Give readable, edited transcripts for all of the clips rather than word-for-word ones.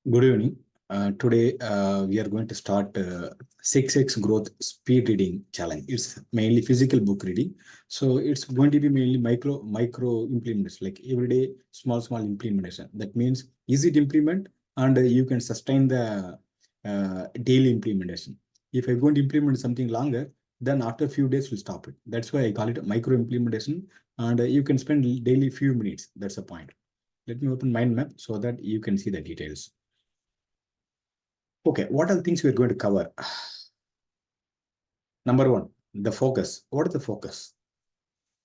Good evening. Today we are going to start 6x growth speed reading challenge. It's mainly physical book reading, so it's going to be mainly micro implements, like everyday small implementation. That means easy to implement, and you can sustain the daily implementation. If I'm going to implement something longer, then after a few days we'll stop it. That's why I call it micro implementation, and you can spend daily few minutes. That's the point. Let me open mind map so that you can see the details. Okay, what are the things we're going to cover? Number one, the focus. What is the focus?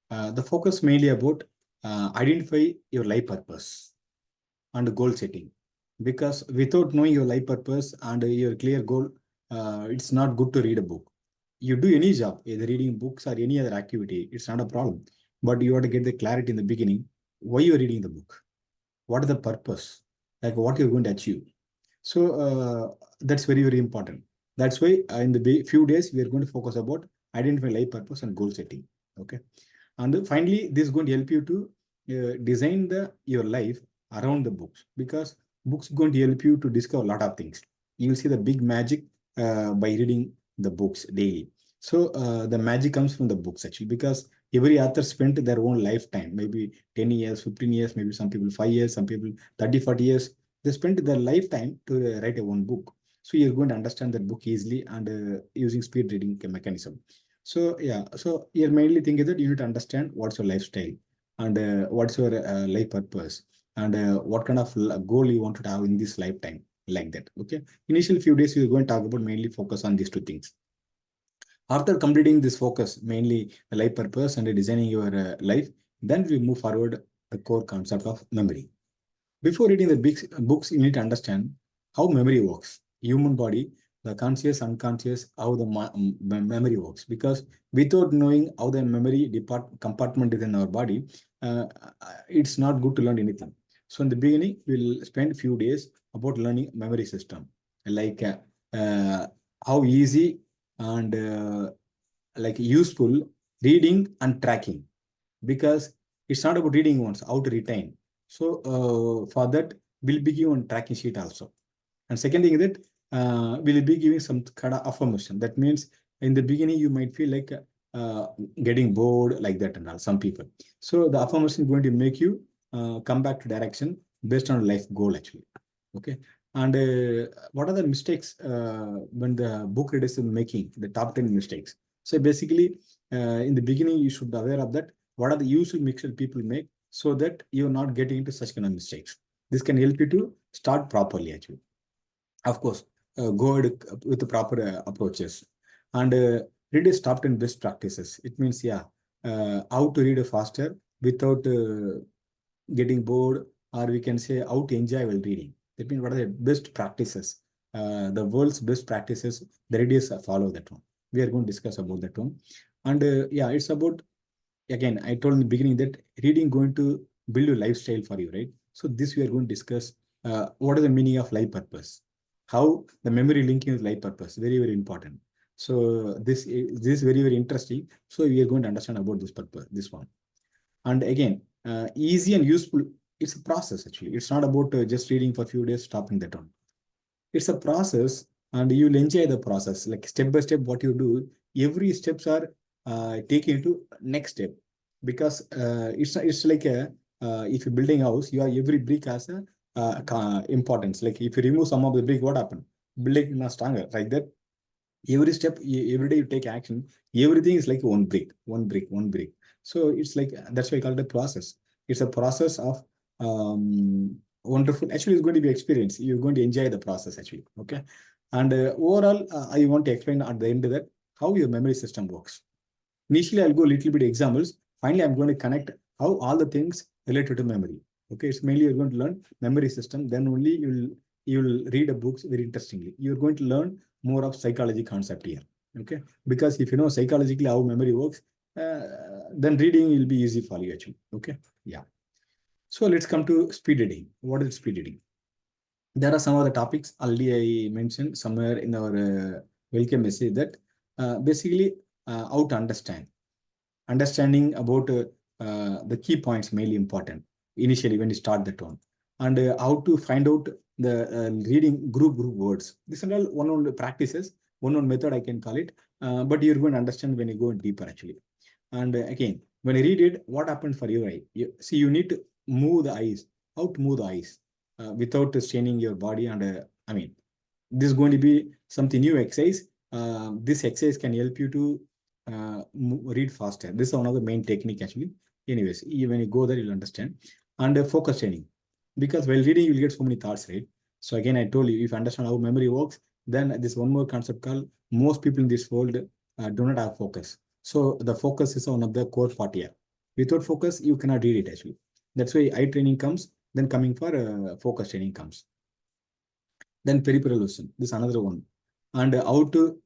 The focus mainly about identify your life purpose and goal setting. Because without knowing your life purpose and your clear goal, it's not good to read a book. You do any job, either reading books or any other activity, it's not a problem. But you have to get the clarity in the beginning. Why you're reading the book? What is the purpose? Like what you're going to achieve? So that's very important. That's why in the few days we are going to focus about identifying life purpose and goal setting. Okay, and finally this is going to help you to design your life around the books, because books going to help you to discover a lot of things. You will see the big magic by reading the books daily. So the magic comes from the books actually, because every author spent their own lifetime, maybe 10 years, 15 years, maybe some people 5 years, some people 30, 40 years. They spent their lifetime to write a one book. So you're going to understand that book easily and using speed reading mechanism. So yeah, so your mainly thing is that you need to understand what's your lifestyle and what's your life purpose, and what kind of goal you want to have in this lifetime, like that. Okay, initial few days we're going to talk about mainly focus on these two things. After completing this focus, mainly the life purpose and designing your life, then we move forward the core concept of memory. Before reading the books, you need to understand how memory works. Human body, the conscious, unconscious, how the memory works. Because without knowing how the memory compartment is in our body, it's not good to learn anything. So in the beginning, we'll spend few days about learning memory system, like how easy and like useful reading and tracking, because it's not about reading once, how to retain. So for that, we'll be given tracking sheet also. And second thing is that we'll be giving some kind of affirmation. That means in the beginning, you might feel like uh, getting bored like that and all, some people. So the affirmation is going to make you come back to direction based on life goal actually. Okay. And what are the mistakes when the book reader is making, the top 10 mistakes? So basically, in the beginning, you should be aware of that. What are the usual mistakes people make, so that you're not getting into such kind of mistakes. This can help you to start properly actually. Of course, go ahead with the proper approaches, and read a top 10 best practices. It means, yeah, how to read faster without getting bored, or we can say how to enjoy while reading. That means what are the best practices, the world's best practices, the readers follow that one. We are going to discuss about that one. And yeah, it's about, again, I told in the beginning that reading going to build a lifestyle for you, right? So this we are going to discuss what is the meaning of life purpose, how the memory linking with life purpose, very important. So this is very interesting. So we are going to understand about this purpose, this one. And again, easy and useful. It's a process actually. It's not about just reading for a few days, stopping that one. It's a process, and you'll enjoy the process. Like step by step, what you do, every steps are taken to next step, because it's like a if you're building a house, you have every brick has a importance. Like if you remove some of the brick, what happen? Building is not stronger, like that. Every step, every day you take action, everything is like one brick. So it's like, that's why I call it a process. It's a process of wonderful, actually it's going to be experience. You're going to enjoy the process actually. Okay. And overall, I want to explain at the end of that how your memory system works. Initially, I'll go a little bit examples. Finally, I'm going to connect how all the things related to memory. Okay, it's mainly you're going to learn memory system. Then only you'll read a books very interestingly. You're going to learn more of psychology concept here. Okay, because if you know psychologically how memory works, uh, then reading will be easy for you actually. Okay, yeah. So let's come to speed reading. What is speed reading? There are some other topics already I mentioned somewhere in our welcome message, that basically how to understanding about the key points mainly important initially when you start the tone, and how to find out the reading group words. This are all one practices, one method I can call it. But you're going to understand when you go deeper actually. And again, when you read it, what happened for your eye? See, you need to move the eyes. How to move the eyes without straining your body? And I mean, this is going to be something new exercise. This exercise can help you to read faster. This is one of the main technique actually. Anyways, when you go there, you'll understand. And focus training, because while reading, you'll get so many thoughts, right? So again, I told you, if you understand how memory works, then this one more concept called most people in this world do not have focus. So the focus is one of the core part here. Without focus, you cannot read it actually. That's why eye training comes, then coming for focus training comes. Then peripheral vision, this is another one. And how to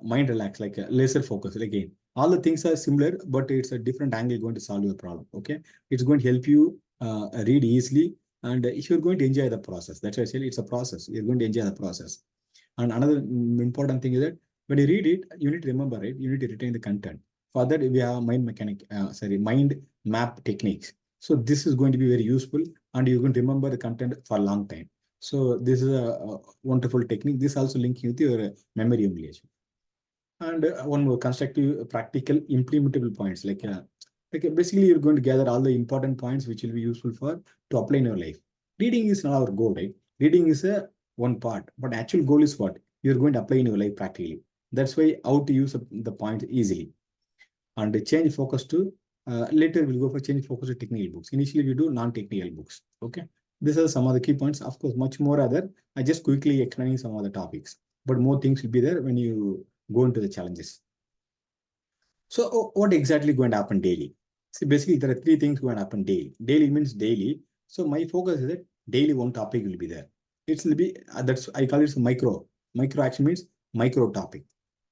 mind relax, like laser focus. Again, all the things are similar, but it's a different angle going to solve your problem. Okay, it's going to help you read easily, and if you're going to enjoy the process, that's why I said it's a process. You're going to enjoy the process. And another important thing is that when you read it, you need to remember, right? You need to retain the content. For that, we have mind map techniques. So this is going to be very useful, and you're going to remember the content for a long time. So this is a wonderful technique. This also links with your memory emulation. And one more constructive, practical, implementable points. Like basically, you're going to gather all the important points which will be useful for to apply in your life. Reading is not our goal, right? Reading is a one part, but actual goal is what you're going to apply in your life practically. That's why how to use the point easily. And change focus to later we'll go for change focus to technical books. Initially, we do non-technical books. Okay. These are some of the key points. Of course, much more other. I just quickly explaining some of the topics, but more things will be there when you go into the challenges. So what exactly going to happen daily? See, basically, there are three things going to happen daily. Daily means daily. So my focus is that daily one topic will be there. It will be, that's, I call it micro. Micro action means micro topic.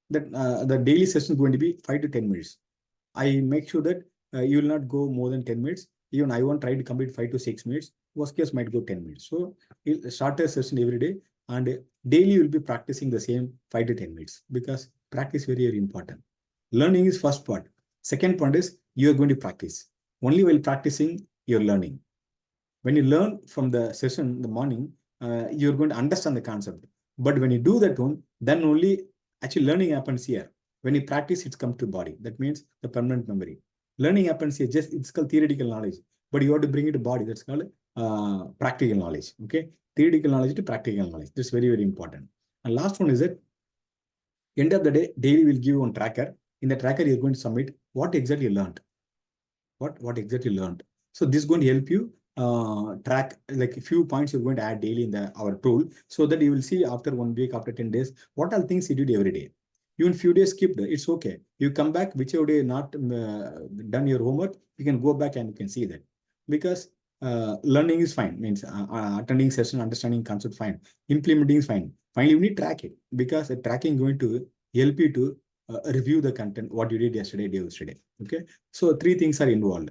That the daily session is going to be 5 to 10 minutes. I make sure that you will not go more than 10 minutes. Even I won't try to complete 5 to 6 minutes. Worst case might go 10 minutes. So you'll start a session every day, and daily you'll be practicing the same 5 to 10 minutes, because practice is very, very important. Learning is first part. Second point is you are going to practice. Only while practicing, you're learning. When you learn from the session in the morning, you're going to understand the concept. But when you do that one, then only actually learning happens here. When you practice, it's come to body. That means the permanent memory. Learning happens here, just it's called theoretical knowledge, but you have to bring it to body. That's called practical knowledge. Okay, theoretical knowledge to practical knowledge. That's very, very important. And last one is that end of the day, daily will give you one tracker. In the tracker, you're going to submit what exactly you learned. What exactly learned. So this is going to help you track like a few points you're going to add daily in our tool, so that you will see after 1 week, after 10 days, what are things you did every day. Even few days skipped, it's okay. You come back, whichever day not done your homework, you can go back and you can see that. Because learning is fine, means attending session, understanding concept fine, implementing is fine. Finally, you need to track it, because the tracking is going to help you to review the content, what you did yesterday, day yesterday. Okay. So 3 things are involved.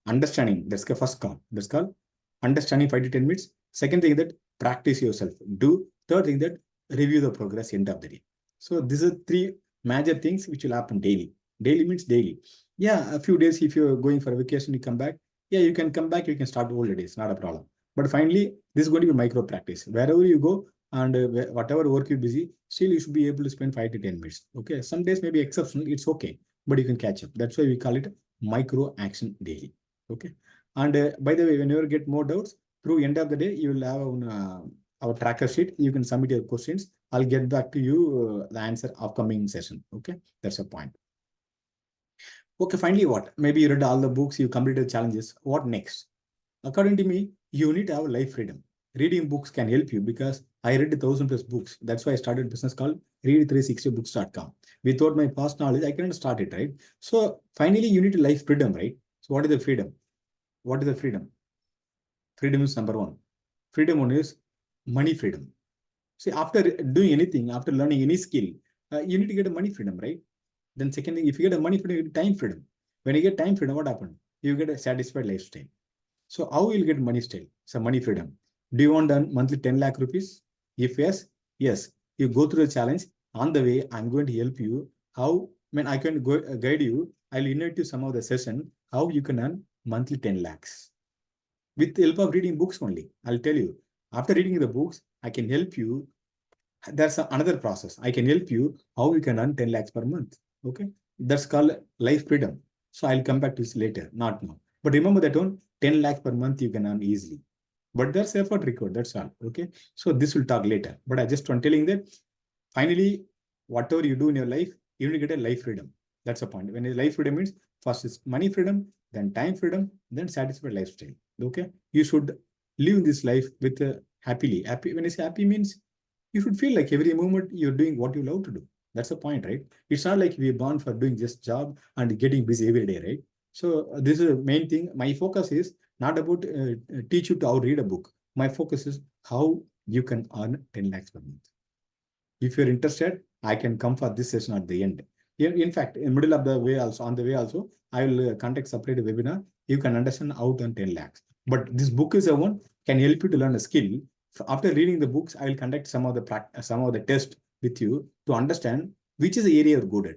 Understanding, that's the first call. That's called understanding 5 to 10 minutes. Second thing that practice yourself. Do. Third thing that review the progress end of the day. So these are 3 major things which will happen daily. Daily means daily. Yeah, a few days, if you're going for a vacation, you come back. Yeah, you can come back, you can start all the days, not a problem. But finally, this is going to be micro practice. Wherever you go and whatever work you're busy, still you should be able to spend 5 to 10 minutes. Okay, some days may be exceptional, it's okay, but you can catch up. That's why we call it micro action daily. Okay. And by the way, whenever you get more doubts, through end of the day, you will have our tracker sheet. You can submit your questions. I'll get back to you the answer upcoming session. Okay. That's a point. Okay. Finally, what? Maybe you read all the books, you completed challenges. What next? According to me, you need to have life freedom. Reading books can help you, because I read 1,000+ books. That's why I started a business called read360books.com. Without my past knowledge, I cannot start it, right? So finally, you need life freedom, right? So what is the freedom? What is the freedom? Freedom is number 1. Freedom 1 is money freedom. See, after doing anything, after learning any skill, you need to get a money freedom, right? Then second thing, if you get a money freedom, you get time freedom. When you get time freedom, what happens? You get a satisfied lifestyle. So how will you get money style? So money freedom. Do you want to earn monthly 10 lakh rupees? If yes, yes. You go through the challenge. On the way, I'm going to help you. How? I can go guide you. I'll invite you some of the session how you can earn monthly 10 lakhs with the help of reading books only. I'll tell you. After reading the books, I can help you. There's another process. I can help you how you can earn 10 lakhs per month. Okay. That's called life freedom. So I'll come back to this later, not now. But remember that one 10 lakhs per month you can earn easily. But there's effort required. That's all. Okay. So this will talk later. But I just want telling that finally, whatever you do in your life, you will get a life freedom. That's the point. When life freedom means first is money freedom, then time freedom, then satisfied lifestyle. Okay. You should live this life with happily. Happy. When it's happy means you should feel like every moment you're doing what you love to do. That's the point, right? It's not like we're born for doing just job and getting busy every day, right? So this is the main thing. My focus is not about teach you to how read a book. My focus is how you can earn 10 lakhs per month. If you're interested, I can come for this session at the end. In fact, in middle of the way also, on the way also, I will conduct separate webinar. You can understand how to earn 10 lakhs. But this book is a one can help you to learn a skill. So after reading the books, I will conduct some of the test with you to understand which is the area you're good at.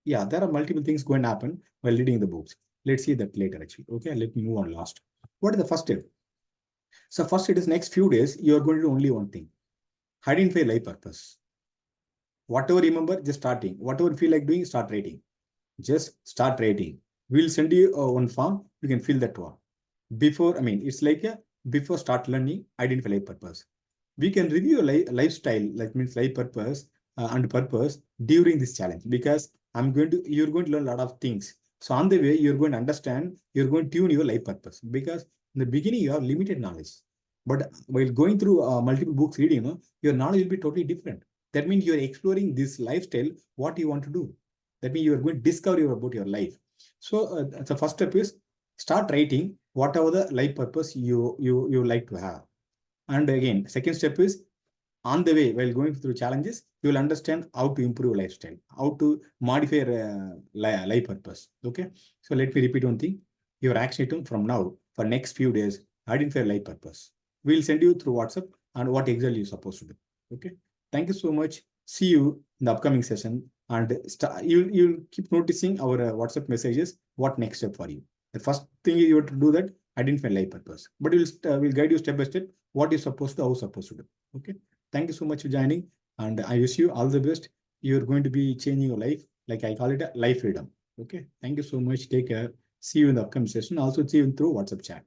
Yeah, there are multiple things going to happen while reading the books. Let's see that later actually. Okay, let me move on last. What is the first step? So first it is next few days, you're going to do only one thing. Identify life purpose. Whatever remember, just starting. Whatever feel like doing, start writing. Just start writing. We'll send you one form. You can fill that one. Before, I mean, it's like a before start learning, identify life purpose. We can review your lifestyle, like means life purpose and purpose during this challenge because you're going to learn a lot of things. So on the way, you're going to understand, you're going to tune your life purpose because in the beginning, you have limited knowledge. But while going through multiple books reading, your knowledge will be totally different. That means you're exploring this lifestyle, what you want to do. That means you're going to discover about your life. So the first step is start writing whatever the life purpose you like to have. And again, second step is on the way while going through challenges, you will understand how to improve lifestyle, how to modify life purpose. Okay. So let me repeat one thing. Your action item from now for next few days, identify life purpose. We'll send you through WhatsApp and what exactly you're supposed to do. Okay. Thank you so much. See you in the upcoming session. And you'll keep noticing our WhatsApp messages. What next step for you? The first thing you have to do that identify life purpose. But we'll guide you step by step what you're supposed to, how supposed to do. Okay. Thank you so much for joining. And I wish you all the best. You're going to be changing your life. Like I call it a life freedom. Okay. Thank you so much. Take care. See you in the upcoming session. Also see you through WhatsApp chat.